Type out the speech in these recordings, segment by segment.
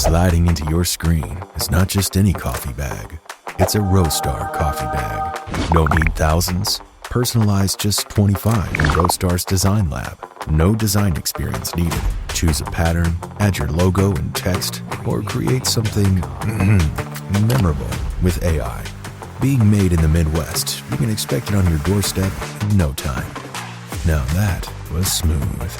Sliding into your screen is not just any coffee bag. It's a Roastar coffee bag. No need thousands. Personalized just 25 in Roastar's Design Lab. No design experience needed. Choose a pattern, add your logo and text, or create something memorable with AI. Being made in the Midwest, you can expect it on your doorstep in no time. Now that was smooth.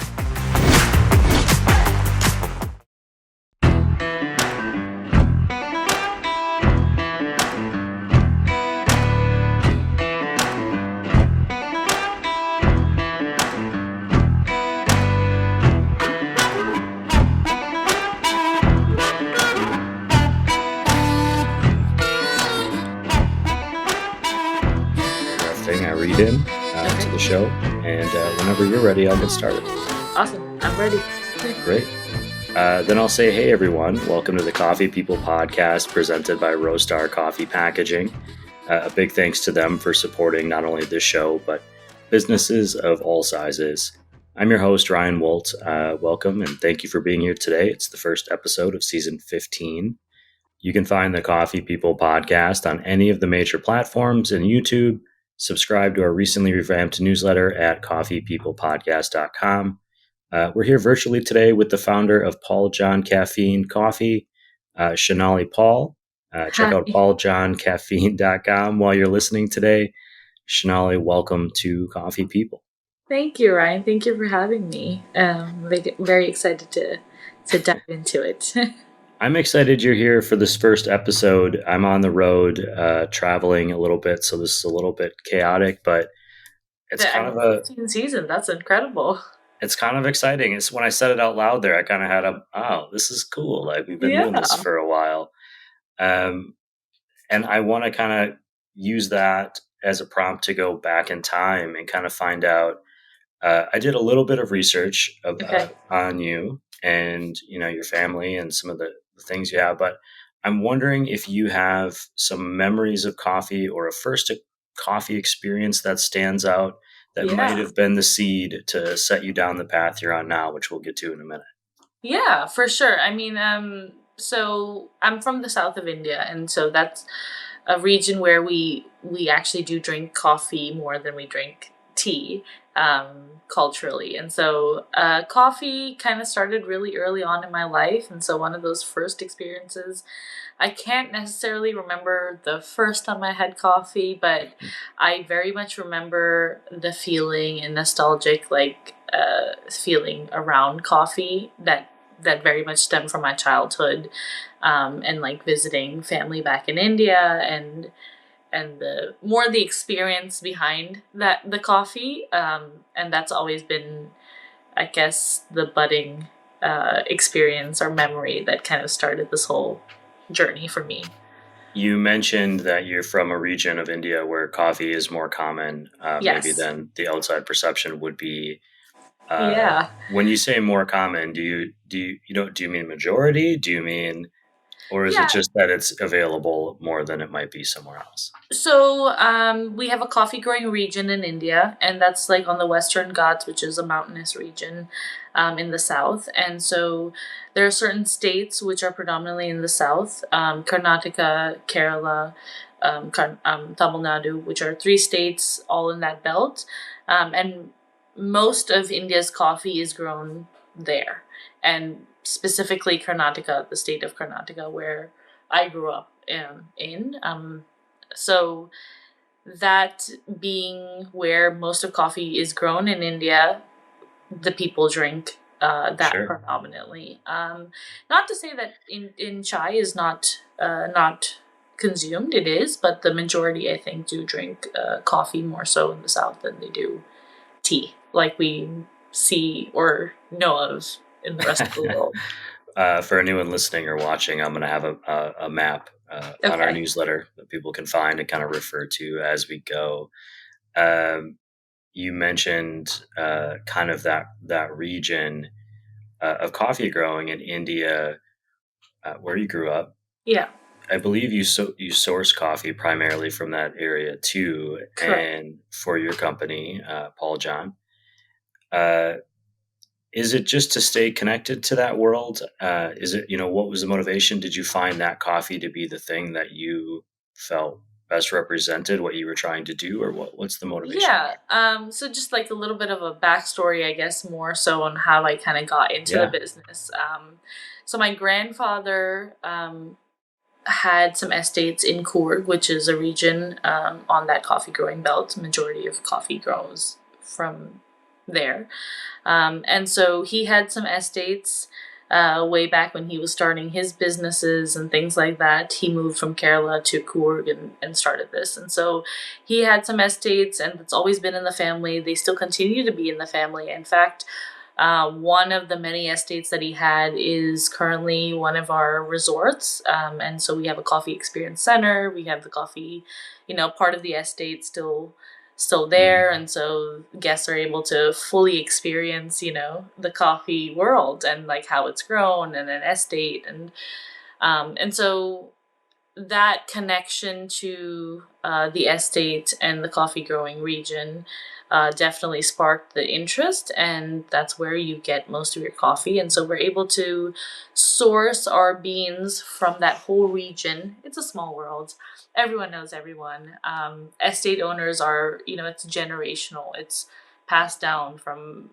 I read in to the show, and whenever you're ready, I'll get started. Awesome. I'm ready. Great. Then I'll say, hey, everyone. Welcome to the Coffee People podcast presented by Roastar Coffee Packaging. A big thanks to them for supporting not only this show, but businesses of all sizes. I'm your host, Ryan Wolt. Welcome, and thank you for being here today. It's the first episode of season 15. You can find the Coffee People podcast on any of the major platforms and YouTube. Subscribe to our recently revamped newsletter at coffeepeoplepodcast.com. We're here virtually today with the founder of Paul John Caffeine Coffee, Shonali Paul. Check out pauljohncaffeine.com while you're listening today. Shonali, welcome to Coffee People. Thank you, Ryan. Thank you for having me. I'm very excited to dive into it. I'm excited you're here for this first episode. I'm on the road, traveling a little bit, so this is a little bit chaotic, but it's kind of a 15 season. That's incredible. It's kind of exciting. It's when I said it out loud there, I kind of had this is cool. Like we've been doing this for a while, and I want to kind of use that as a prompt to go back in time and kind of find out. I did a little bit of research on you and your family and some of the things you have, but I'm wondering if you have some memories of coffee or a first coffee experience that stands out that might have been the seed to set you down the path you're on now, which we'll get to in a minute. Yeah, for sure. I mean, so I'm from the south of India, and so that's a region where we actually do drink coffee more than we drink tea. Culturally. And so coffee kind of started really early on in my life. And so one of those first experiences, I can't necessarily remember the first time I had coffee, but I very much remember the feeling and nostalgic feeling around coffee that very much stemmed from my childhood and like visiting family back in India and the experience behind the coffee, and that's always been, I guess, the budding experience or memory that kind of started this whole journey for me. You mentioned that you're from a region of India where coffee is more common, maybe than the outside perception would be. When you say more common, do you mean majority? Do you mean? Or is it just that it's available more than it might be somewhere else? So we have a coffee growing region in India, and that's like on the Western Ghats, which is a mountainous region in the south. And so there are certain states which are predominantly in the south, Karnataka, Kerala, Tamil Nadu, which are 3 states all in that belt. And most of India's coffee is grown there. And specifically Karnataka, the state of Karnataka, where I grew up in. So that being where most of coffee is grown in India, the people drink that predominantly. Not to say that in chai is not consumed, it is, but the majority, I think, do drink coffee more so in the South than they do tea, like we see or know of in the rest of the world. For anyone listening or watching, I'm going to have a map on our newsletter that people can find and kind of refer to as we go. You mentioned kind of that region of coffee growing in India, where you grew up. Yeah. I believe you source coffee primarily from that area too. Correct. And for your company, Paul John. Is it just to stay connected to that world? Is it, what was the motivation? Did you find that coffee to be the thing that you felt best represented what you were trying to do, or what's the motivation Yeah. there? So just like a little bit of a backstory, I guess, more so on how I kind of got into the Yeah. business. So my grandfather had some estates in Coorg, which is a region on that coffee growing belt. Majority of coffee grows from there. And so he had some estates way back when he was starting his businesses and things like that. He moved from Kerala to Coorg and started this. And so he had some estates, and it's always been in the family. They still continue to be in the family. In fact, one of the many estates that he had is currently one of our resorts. And so we have a coffee experience center. We have the coffee, part of the estate still there, Mhm. and so guests are able to fully experience the coffee world and like how it's grown and an estate, and so that connection to the estate and the coffee growing region definitely sparked the interest, and that's where you get most of your coffee. And so we're able to source our beans from that whole region. It's a small world. Everyone knows everyone. Estate owners are, it's generational. It's passed down from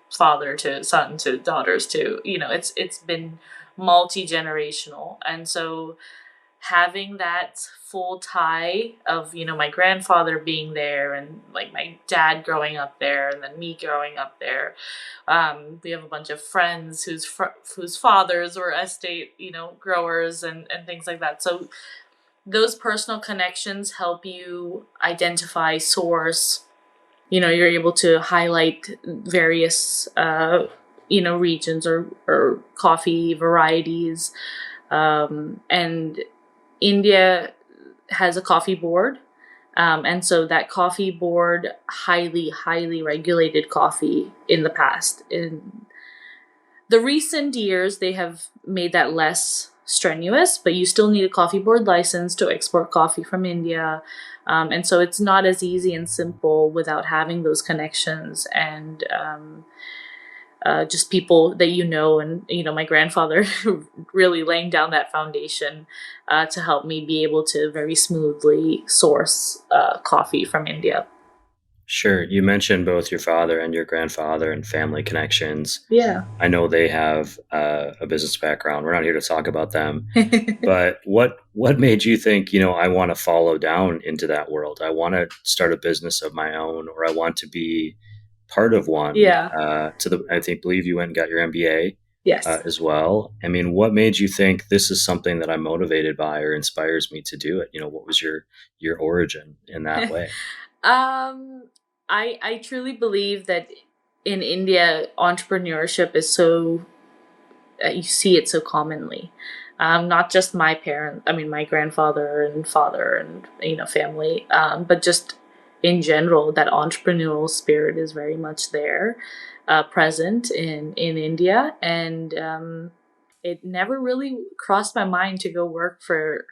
father to son to daughters to, it's been multi-generational. And so having that full tie of my grandfather being there and like my dad growing up there and then me growing up there, we have a bunch of friends whose fathers were estate growers and things like that. So those personal connections help you identify source. You're able to highlight various regions or coffee varieties, and India has a coffee board. And so that coffee board highly regulated coffee in the past. In the recent years, they have made that less strenuous, but you still need a coffee board license to export coffee from India. And so it's not as easy and simple without having those connections and just people that and my grandfather really laying down that foundation to help me be able to very smoothly source coffee from India. Sure. You mentioned both your father and your grandfather and family connections. Yeah. I know they have a business background. We're not here to talk about them, but what made you think, I want to follow down into that world? I want to start a business of my own, or I want to be part of one. Yeah. Believe you went and got your MBA Yes. as well. I mean, what made you think this is something that I'm motivated by or inspires me to do it? What was your origin in that way? um, I truly believe that in India, entrepreneurship is so you see it so commonly. Not just my parent, I mean my grandfather and father and family, but just in general, that entrepreneurial spirit is very much there, present in India, and it never really crossed my mind to go work for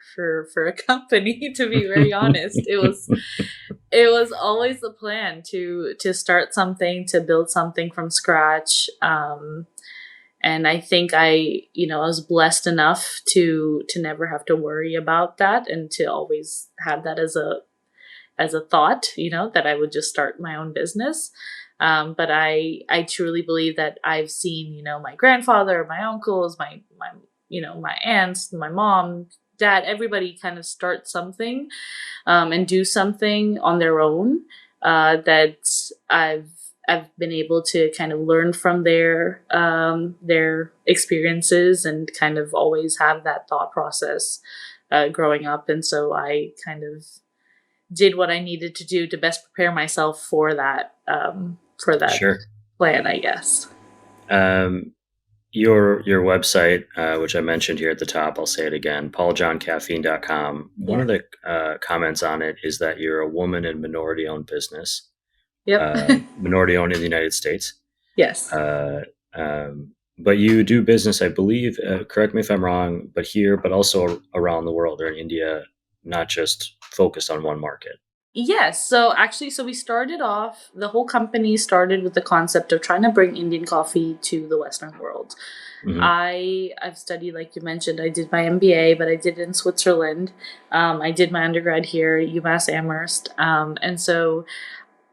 a company. To be very honest, it was always the plan to start something, to build something from scratch. And I think I was blessed enough to never have to worry about that, and to always have that as a thought, that I would just start my own business. But I truly believe that I've seen, my grandfather, my uncles, my aunts, my mom, dad, everybody kind of start something, and do something on their own, that I've been able to kind of learn from their experiences, and kind of always have that thought process growing up. And so I kind of did what I needed to do to best prepare myself for that Sure. plan, I guess. Um, your website, which I mentioned here at the top, I'll say it again, pauljohncaffeine.com. One Yeah. of the comments on it is that you're a woman in minority-owned business, Yep. minority-owned in the United States. Yes. But you do business, I believe, correct me if I'm wrong, but here, but also around the world or in India, not just focused on one market. Yes. So actually, so we started off, the whole company started with the concept of trying to bring Indian coffee to the Western world. Hmm. I've studied, like you mentioned, I did my MBA, but I did it in Switzerland. I did my undergrad here, UMass Amherst. And so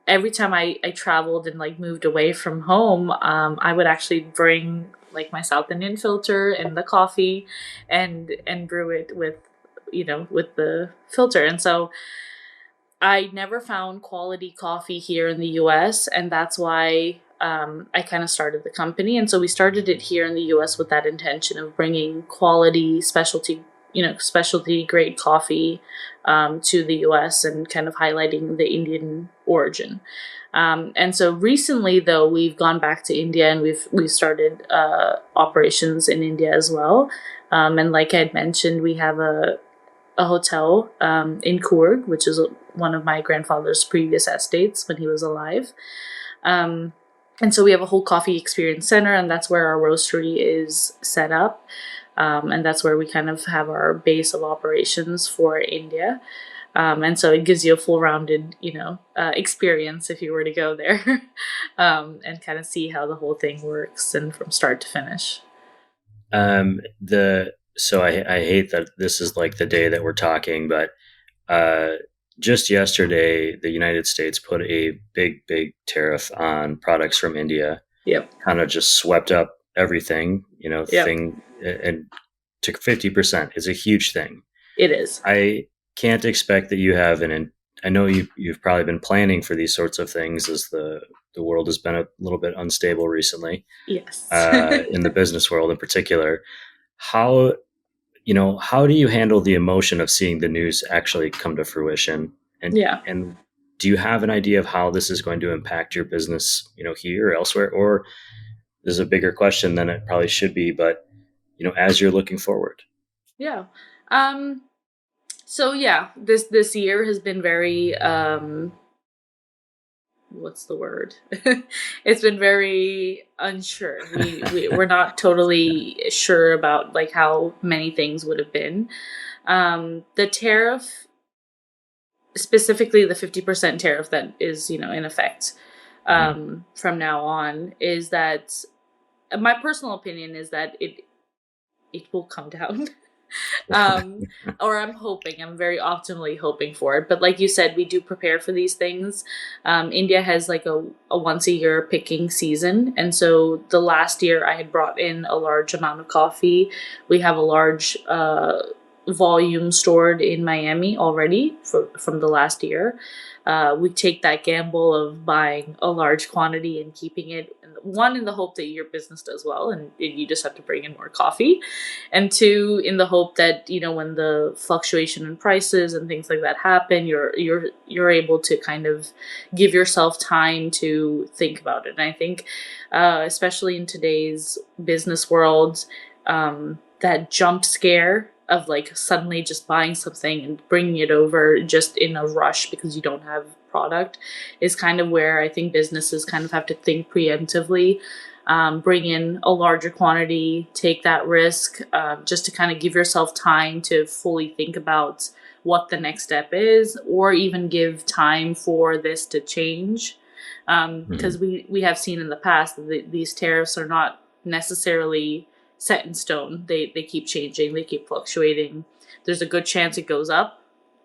every time I traveled and like moved away from home, I would actually bring like my South Indian filter and the coffee and brew it with, with the filter. And so I never found quality coffee here in the US, and that's why I kind of started the company. And so we started it here in the US with that intention of bringing quality specialty, specialty grade coffee to the US and kind of highlighting the Indian origin. And so recently, though, we've gone back to India and we've started operations in India as well. And like I had mentioned, we have a hotel in Coorg, which is one of my grandfather's previous estates when he was alive. Um, and so we have a whole coffee experience center, and that's where our roastery is set up. And that's where we kind of have our base of operations for India. And so it gives you a full rounded, experience if you were to go there and kind of see how the whole thing works and from start to finish. The so I hate that this is like the day that we're talking, but uh, just yesterday, the United States put a big tariff on products from India. Yep. Kind of just swept up everything, Yep. thing, and took 50%. It's a huge thing. It is. I can't expect that you have I know you've probably been planning for these sorts of things as the world has been a little bit unstable recently, Yes. in the business world in particular. How how do you handle the emotion of seeing the news actually come to fruition? And Yeah. and do you have an idea of how this is going to impact your business, here or elsewhere? Or this is a bigger question than it probably should be, but as you're looking forward. Yeah. Um, so yeah, this year has been very what's the word? It's been very unsure. We're not totally sure about like how many things would have been. The tariff, specifically the 50% tariff that is, in effect Mhm. from now on, is that my personal opinion is that it will come down. um or I'm very optimally hoping for it, but like you said, we do prepare for these things. India has like a once a year picking season, and so the last year I had brought in a large amount of coffee. We have a large volume stored in Miami already from the last year. We take that gamble of buying a large quantity and keeping it, one, in the hope that your business does well and you just have to bring in more coffee, and two, in the hope that when the fluctuation in prices and things like that happen, you're able to kind of give yourself time to think about it. And I think, especially in today's business world, that jump scare of like suddenly just buying something and bringing it over just in a rush because you don't have product is kind of where I think businesses kind of have to think preemptively, bring in a larger quantity, take that risk, just to kind of give yourself time to fully think about what the next step is, or even give time for this to change. Because Mhm. we have seen in the past that these tariffs are not necessarily set in stone. They keep changing, they keep fluctuating. There's a good chance it goes up,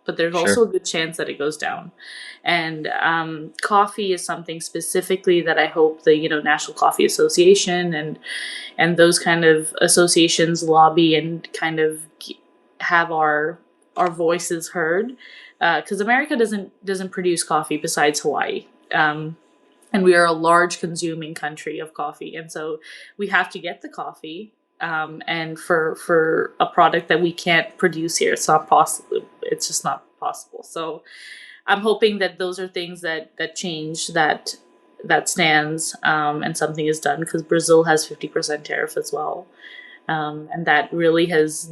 but there's also Sure. a good chance that it goes down. And coffee is something specifically that I hope the National Coffee Association and those kind of associations lobby and kind of have our voices heard, because America doesn't produce coffee besides Hawaii. And we are a large consuming country of coffee, and so we have to get the coffee. And for a product that we can't produce here, it's not possible. It's just not possible. So I'm hoping that those are things that change that stands, and something is done, because Brazil has 50% tariff as well, and that really has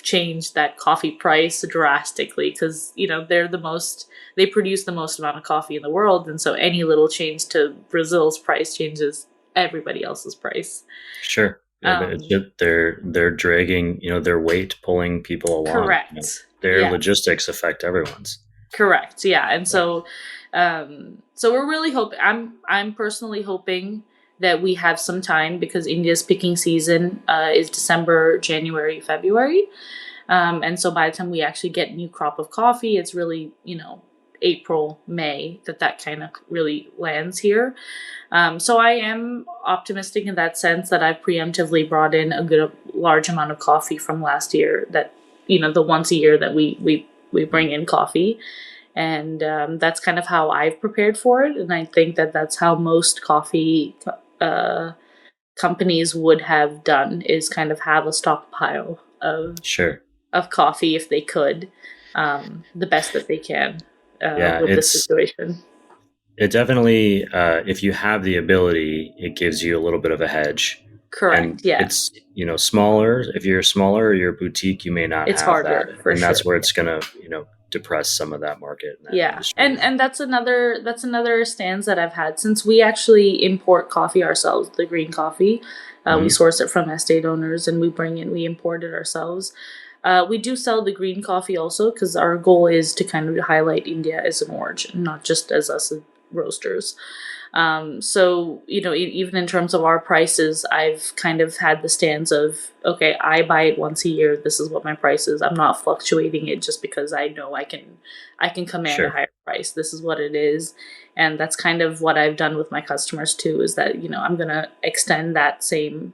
changed that coffee price drastically, because they produce the most amount of coffee in the world, and so any little change to Brazil's price changes everybody else's price. Sure. Yeah, Um, they're dragging, their weight pulling people along. Correct. Their Yes. logistics affect everyone's. Correct. Yeah. And so we're really hoping. I'm personally hoping that we have some time because India's picking season is December, January, February, and so by the time we actually get new crop of coffee, it's really April, May that kind of really lands here. So I am optimistic in that sense that I've preemptively brought in a large amount of coffee from last year. That the once a year that we bring in coffee. And that's kind of how I've prepared for it. And I think that that's how most coffee companies would have done, is kind of have a stockpile Sure. of coffee if they could, the best that they can Yeah, with this situation. it definitely, if you have the ability, it gives you a little bit of a hedge. Correct. And Yeah. it's, smaller. If you're smaller or you're a boutique, you may not It's have harder, that. for And that's sure. where it's going to, depress some of that market. And that Yeah. industry. And that's another stance that I've had since we actually import coffee ourselves, the green coffee. We source it from estate owners and we import it ourselves. We do sell the green coffee also because our goal is to kind of highlight India as an origin, not just as us as roasters. So, even in terms of our prices, I've kind of had the stance of, okay, I buy it once a year. This is what my price is. I'm not fluctuating it just because I know I can command Sure. a higher price. This is what it is. And that's kind of what I've done with my customers too, is that, I'm going to extend that same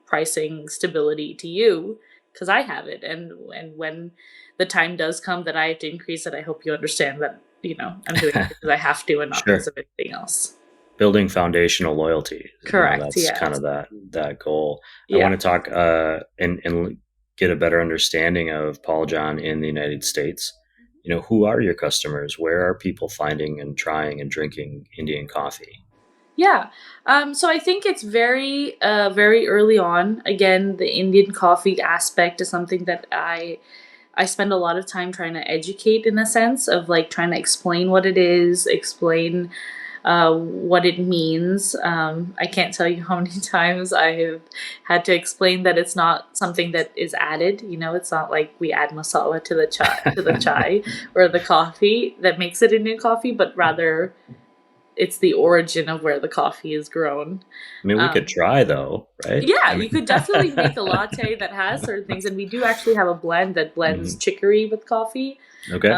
pricing stability to you because I have it. And when the time does come that I have to increase it, I hope you understand that, I'm doing it because I have to and not Sure. because of anything else. Building foundational loyalty. Correct. That's Yeah. kind of that goal. I Yeah. want to talk and get a better understanding of Paul John in the United States. Who are your customers? Where are people finding and trying and drinking Indian coffee? Yeah. So I think it's very, very early on. Again, the Indian coffee aspect is something that I spend a lot of time trying to educate, in a sense of like trying to explain what it is, explain what it means. I can't tell you how many times I have had to explain that it's not something that is added. It's not like we add masala to the chai or the coffee that makes it Indian coffee, but rather it's the origin of where the coffee is grown. I mean, we could try though, right? Yeah, you could definitely make a latte that has certain things, and we do actually have a blend that blends chicory with coffee. Okay.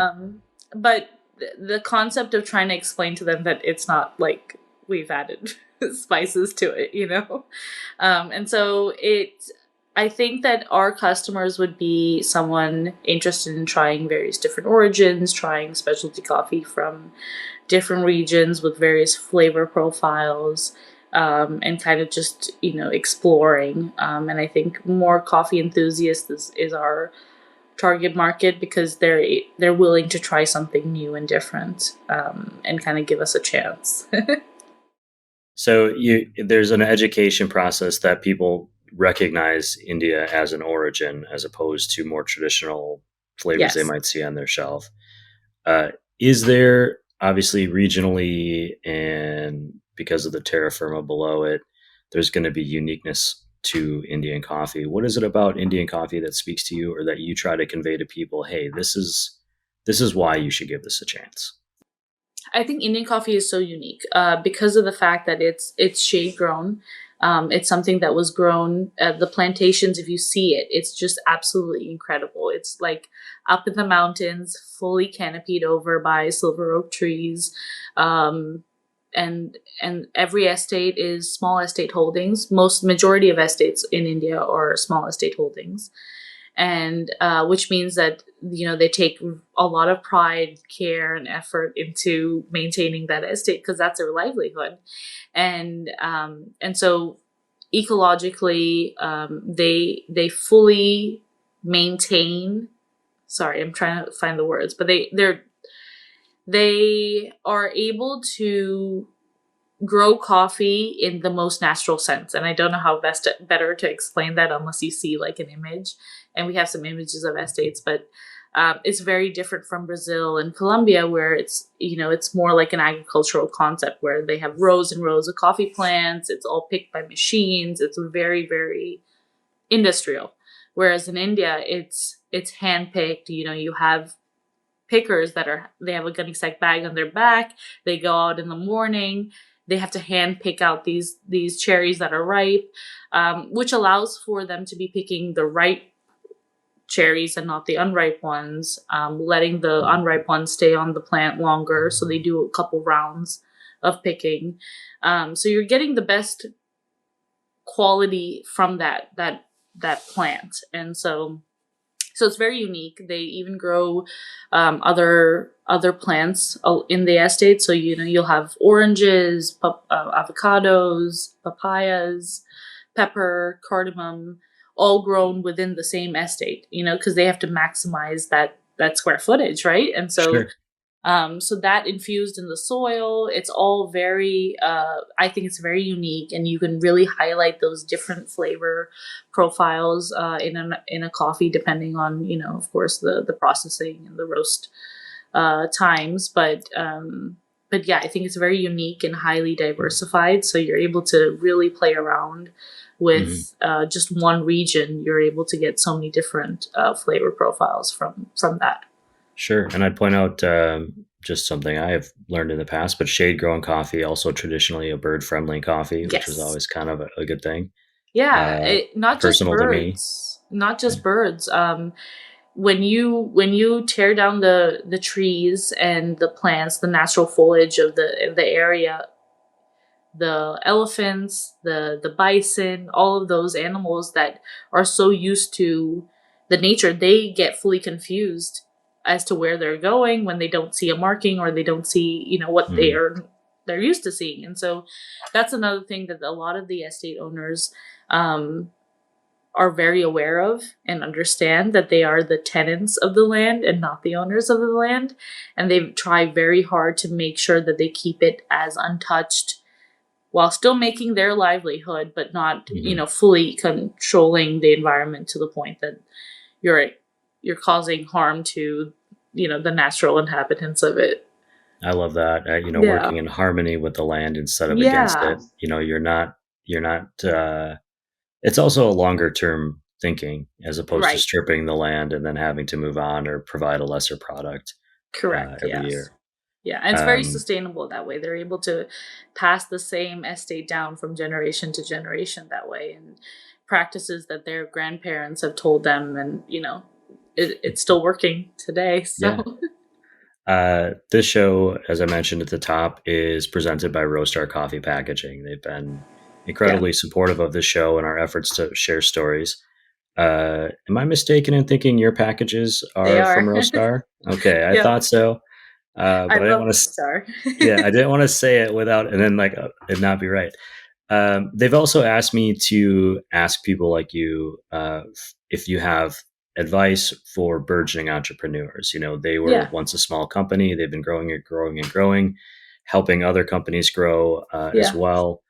But the concept of trying to explain to them that it's not like we've added spices to it, and so I think that our customers would be someone interested in trying various different origins, trying specialty coffee from different regions with various flavor profiles, and kind of just, exploring. And I think more coffee enthusiasts is our target market because they're willing to try something new and different, and kind of give us a chance. So there's an education process that people recognize India as an origin as opposed to more traditional flavors they Yes. might see on their shelf. Is there, obviously regionally and because of the terra firma below it, there's going to be uniqueness to Indian coffee. What is it about Indian coffee that speaks to you or that you try to convey to people, hey, this is why you should give this a chance? I think Indian coffee is so unique because of the fact that it's shade grown. It's something that was grown. The plantations, if you see it, it's just absolutely incredible. It's like up in the mountains, fully canopied over by silver oak trees, and every estate is small estate holdings. Majority of estates in India are small estate holdings, and which means that they take a lot of pride, care, and effort into maintaining that estate because that's their livelihood, and so ecologically, they fully maintain. Sorry, I'm trying to find the words, but they are able to grow coffee in the most natural sense. And I don't know how better to explain that unless you see like an image. And we have some images of estates, but it's very different from Brazil and Colombia, where it's more like an agricultural concept where they have rows and rows of coffee plants. It's all picked by machines. It's very, very industrial. Whereas in India, it's handpicked. You have pickers they have a gunny sack bag on their back. They go out in the morning. They have to hand pick out these cherries that are ripe, which allows for them to be picking the ripe cherries and not the unripe ones, letting the unripe ones stay on the plant longer. So they do a couple rounds of picking. So you're getting the best quality from that plant. And so it's very unique. They even grow other plants in the estate. So you'll have oranges, avocados, papayas, pepper, cardamom, all grown within the same estate. Because they have to maximize that square footage, right? And so. Sure. So that infused in the soil, it's all very, I think it's very unique, and you can really highlight those different flavor profiles in a coffee, depending on, of course, the processing and the roast times. But yeah, I think it's very unique and highly diversified. So you're able to really play around with just one region. You're able to get so many different flavor profiles from that. Sure. And I'd point out just something I have learned in the past, but shade grown coffee, also traditionally a bird friendly coffee, which is always kind of a good thing. Yeah. Not just personal to me. birds, not just birds. When you tear down the trees and the plants, the natural foliage of the area, the elephants, the bison, all of those animals that are so used to the nature, they get fully confused as to where they're going when they don't see a marking or they don't see, what they're used to seeing. And so that's another thing that a lot of the estate owners are very aware of and understand, that they are the tenants of the land and not the owners of the land. And they try very hard to make sure that they keep it as untouched while still making their livelihood, but not, fully controlling the environment to the point that you're causing harm to, the natural inhabitants of it. I love that. Working in harmony with the land instead of against it. You're not, it's also a longer term thinking as opposed to stripping the land and then having to move on or provide a lesser product. Correct. Every year. Yeah. And it's very sustainable that way. They're able to pass the same estate down from generation to generation that way. And practices that their grandparents have told them, and it's still working today. So this show, as I mentioned at the top, is presented by Roastar Coffee Packaging. They've been incredibly supportive of the show and our efforts to share stories. Am I mistaken in thinking your packages are from Roastar? Okay, I thought so. But I didn't want to. I didn't want to say it without, and then it not be right. They've also asked me to ask people like you if you have advice for burgeoning entrepreneurs. They were once a small company. They've been growing, helping other companies grow as well.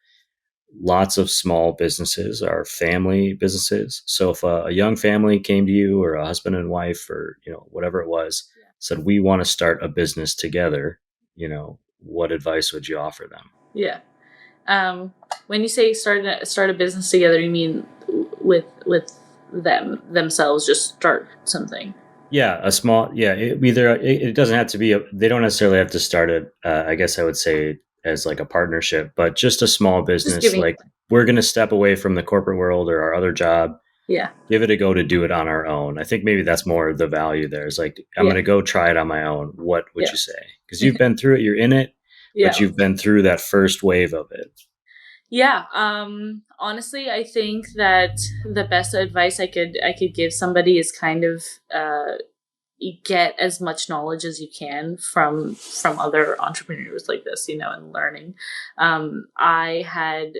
Lots of small businesses are family businesses. So if a young family came to you, or a husband and wife, or whatever it was, said, we want to start a business together, what advice would you offer them? Yeah. When you say start a business together, you mean with themselves, just start something? Yeah, a small, it doesn't have to be, they don't necessarily have to start it. I guess I would say as like a partnership, but just a small business. Like, we're going to step away from the corporate world or our other job. Yeah. Give it a go to do it on our own. I think maybe that's more of the value there. It's like, I'm going to go try it on my own. What would you say? Because you've been through it, you're in it, but you've been through that first wave of it. Yeah. Honestly, I think that the best advice I could give somebody is kind of get as much knowledge as you can from other entrepreneurs like this, and learning. I had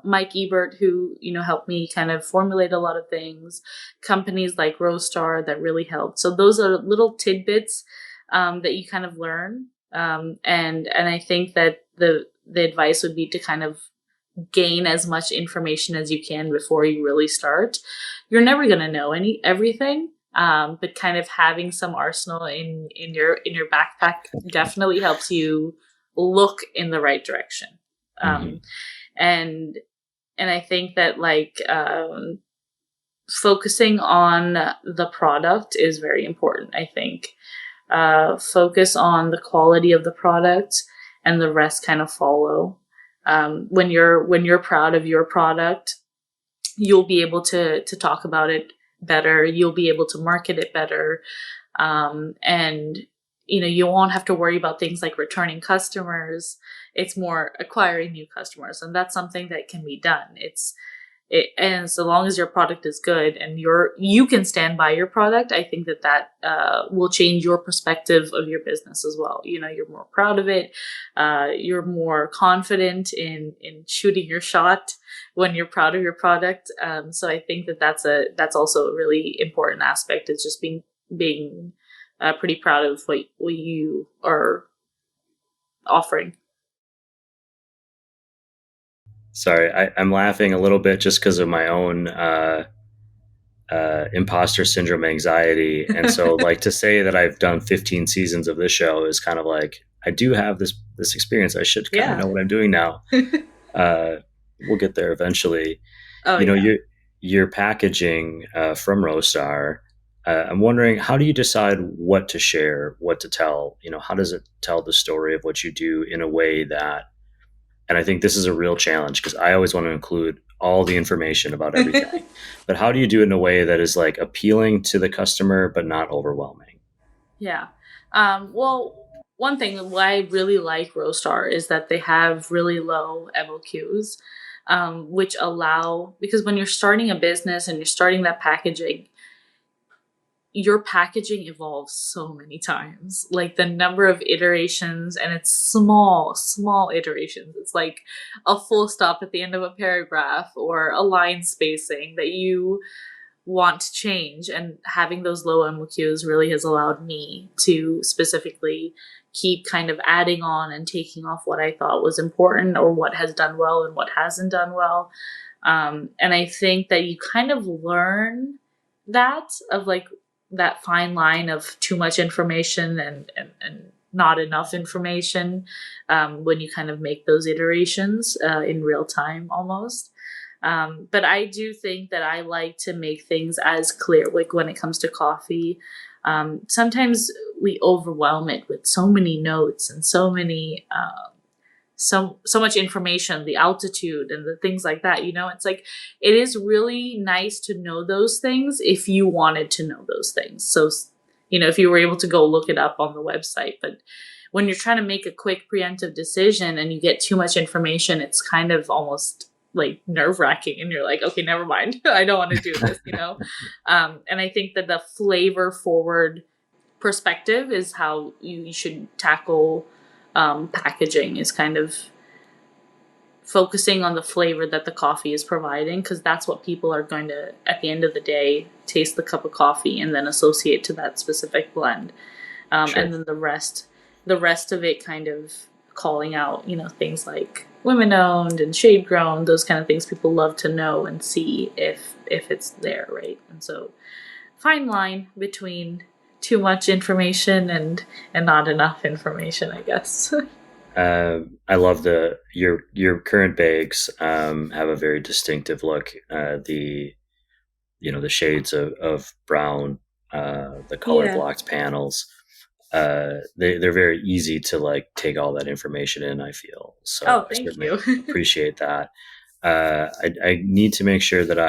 Mike Ebert, who helped me kind of formulate a lot of things. Companies like Roastar that really helped. So those are little tidbits that you kind of learn. And I think that the advice would be to kind of gain as much information as you can before you really start. You're never going to know everything. But kind of having some arsenal in your backpack definitely helps you look in the right direction. And I think that focusing on the product is very important. I think focus on the quality of the product, and the rest kind of follow. When you're proud of your product, you'll be able to talk about it better. You'll be able to market it better, and you won't have to worry about things like returning customers. It's more acquiring new customers, and that's something that can be done. And so long as your product is good and you can stand by your product, I think that will change your perspective of your business as well. You're more proud of it. You're more confident in shooting your shot when you're proud of your product. So I think that's also a really important aspect, is just being pretty proud of what you are offering. Sorry, I'm laughing a little bit just because of my own imposter syndrome anxiety. And so like to say that I've done 15 seasons of this show is kind of like, I do have this experience. I should kind of know what I'm doing now. We'll get there eventually. Oh, yeah. Your packaging from Rostar, I'm wondering, how do you decide what to share, what to tell? How does it tell the story of what you do in a way that, and I think this is a real challenge because I always want to include all the information about everything. But how do you do it in a way that is like appealing to the customer but not overwhelming? Yeah. Well, one thing why I really like Rostar is that they have really low MOQs, which because when you're starting a business and you're starting that packaging, your packaging evolves so many times. Like the number of iterations, and it's small iterations. It's like a full stop at the end of a paragraph or a line spacing that you want to change. And having those low MOQs really has allowed me to specifically keep kind of adding on and taking off what I thought was important or what has done well and what hasn't done well. And I think that you kind of learn that fine line of too much information and not enough information when you kind of make those iterations in real time almost. But I do think that I like to make things as clear, like when it comes to coffee. Sometimes we overwhelm it with so many notes and so many so much information, the altitude and the things like that. It's like, it is really nice to know those things if you wanted to know those things. So, if you were able to go look it up on the website. But when you're trying to make a quick preemptive decision and you get too much information, it's kind of almost like nerve-wracking, and you're like, okay, never mind. I don't want to do this, and I think that the flavor forward perspective is how you should tackle packaging, is kind of focusing on the flavor that the coffee is providing, because that's what people are going to, at the end of the day, taste the cup of coffee and then associate to that specific blend. Sure. And then the rest of it kind of calling out, things like women owned and shade grown, those kind of things people love to know and see if it's there, right? And so fine line between too much information and not enough information, I guess. I love your current bags have a very distinctive look. The shades of brown, the color blocked panels. They're very easy to like take all that information in, I feel. So thank you. Appreciate that. I need to make sure that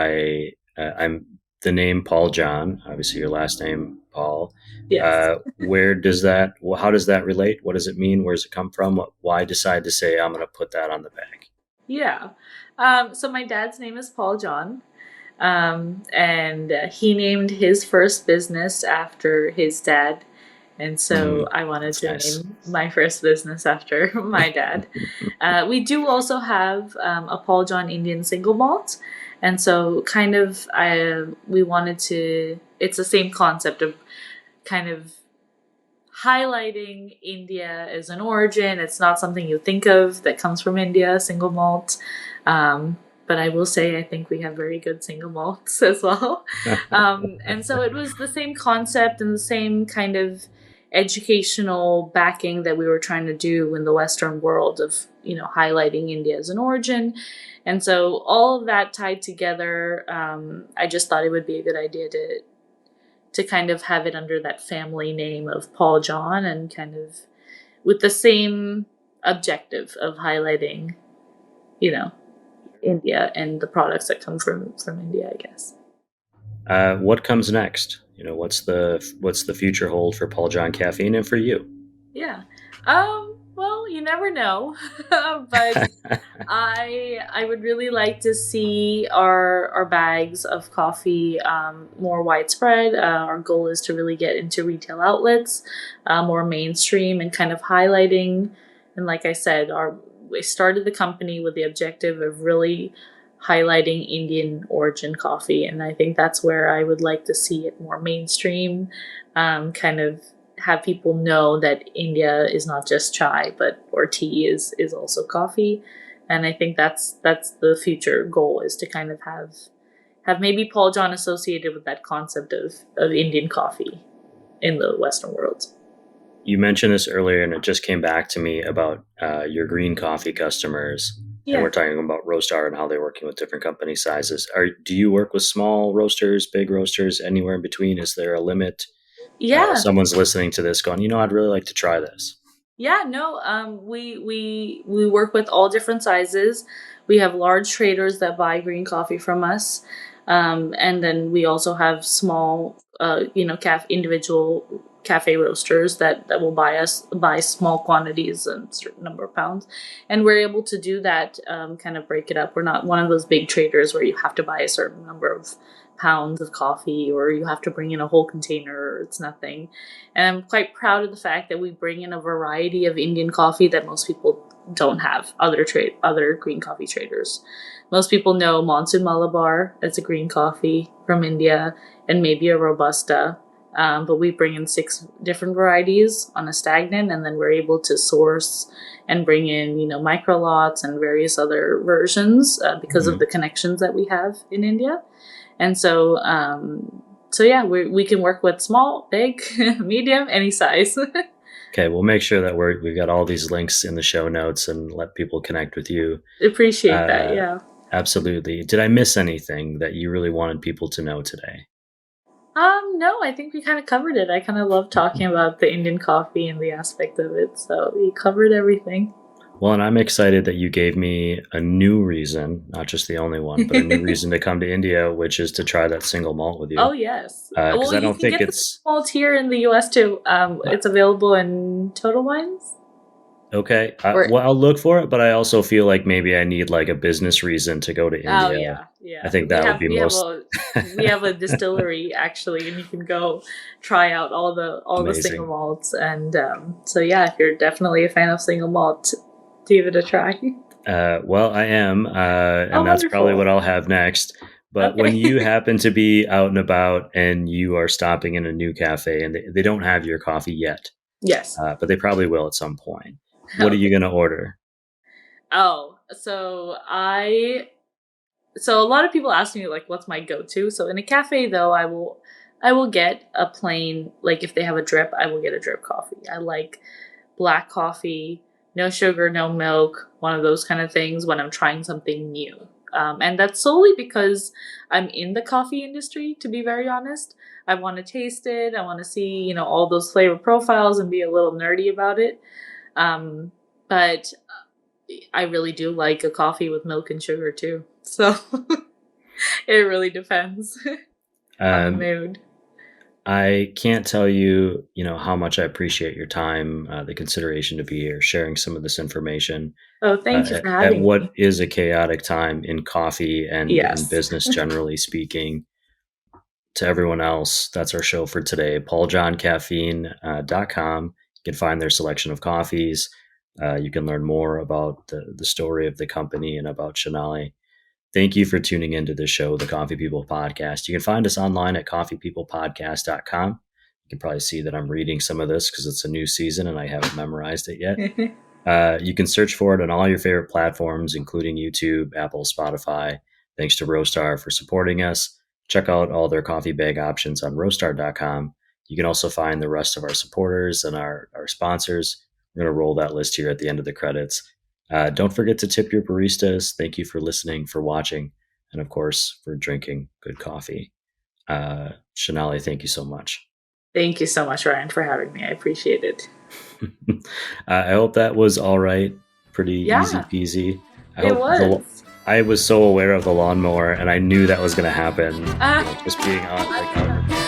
I'm the name Paul John, obviously your last name Paul. Yes. How does that relate? What does it mean? Where does it come from? Why decide to say I'm going to put that on the bag? Yeah. So my dad's name is Paul John. And he named his first business after his dad. And so I wanted to name my first business after my dad. We do also have a Paul John Indian single malt. And so kind of we wanted to, it's the same concept of kind of highlighting India as an origin. It's not something you think of that comes from India, single malt. But I will say I think we have very good single malts as well. And so it was the same concept and the same kind of educational backing that we were trying to do in the Western world of, highlighting India as an origin. And so all of that tied together, I just thought it would be a good idea to kind of have it under that family name of Paul John, and kind of with the same objective of highlighting, you know, India and the products that come from India, I guess. What comes next? What's the future hold for Paul John Caffeine and for you? Yeah. Well, you never know, but I would really like to see our bags of coffee more widespread. Our goal is to really get into retail outlets, more mainstream, and kind of highlighting. And like I said, we started the company with the objective of really highlighting Indian origin coffee, and I think that's where I would like to see it more mainstream, kind of have people know that India is not just chai, or tea is also coffee. And I think that's the future goal, is to kind of have maybe Paul John associated with that concept of Indian coffee in the Western world. You mentioned this earlier, and it just came back to me about your green coffee customers. Yeah. And we're talking about Roastar and how they're working with different company sizes. Do you work with small roasters, big roasters, anywhere in between? Is there a limit? Yeah. Someone's listening to this going, I'd really like to try this. Yeah, no, we work with all different sizes. We have large traders that buy green coffee from us. And then we also have small, individual cafe roasters that will buy small quantities and a certain number of pounds. And we're able to do that, kind of break it up. We're not one of those big traders where you have to buy a certain number of pounds of coffee, or you have to bring in a whole container, or it's nothing. And I'm quite proud of the fact that we bring in a variety of Indian coffee that most people don't have, other green coffee traders. Most people know Monsoon Malabar as a green coffee from India, and maybe a Robusta. But we bring in 6 different varieties on a stagnant, and then we're able to source and bring in, micro lots and various other versions because of the connections that we have in India. And so yeah, we can work with small, big, medium, any size. Okay, we'll make sure that we've got all these links in the show notes and let people connect with you. Appreciate that, yeah. Absolutely. Did I miss anything that you really wanted people to know today? No, I think we kind of covered it. I kind of love talking about the Indian coffee and the aspect of it, so we covered everything. Well, and I'm excited that you gave me a new reason, not just the only one, but a new reason to come to India, which is to try that single malt with you. Oh, yes. Because I don't think it's... the malt here in the U.S. too. It's available in Total Wines. Okay. Well, I'll look for it, but I also feel like maybe I need like a business reason to go to India. Oh, yeah. I think that would be most... we have a distillery, actually, and you can go try out all the single malts. And so, yeah, if you're definitely a fan of single malt, give it a try. Well, I am, and that's wonderful. Probably what I'll have next. But Okay. when you happen to be out and about and you are stopping in a new cafe and they don't have your coffee yet, Yes. but they probably will at some point, what are you going to order? Oh, so a lot of people ask me, like, what's my go-to? So in a cafe, though, I will get a plain, like, if they have a drip, I will get a drip coffee. I like black coffee, no sugar, no milk, one of those kind of things when I'm trying something new. And that's solely because I'm in the coffee industry, to be very honest. I want to taste it. I want to see, all those flavor profiles and be a little nerdy about it. But I really do like a coffee with milk and sugar too. So it really depends on the mood. I can't tell you, how much I appreciate your time, the consideration to be here, sharing some of this information. Oh, thank you for having me. At what is a chaotic time in coffee and in business, generally speaking. To everyone else, that's our show for today. PaulJohnCaffeine.com. You can find their selection of coffees. You can learn more about the story of the company and about Shonali. Thank you for tuning into this show, the Coffee People Podcast. You can find us online at coffeepeoplepodcast.com. You can probably see that I'm reading some of this because it's a new season and I haven't memorized it yet. You can search for it on all your favorite platforms, including YouTube, Apple, Spotify. Thanks to Roastar for supporting us. Check out all their coffee bag options on roastar.com. You can also find the rest of our supporters and our sponsors. We're going to roll that list here at the end of the credits. Don't forget to tip your baristas. Thank you for listening, for watching, and of course, for drinking good coffee. Shonali, thank you so much. Thank you so much, Ryan, for having me. I appreciate it. I hope that was all right. Pretty Yeah, easy peasy. it was. I was so aware of the lawnmower, and I knew that was going to happen. Just being on like.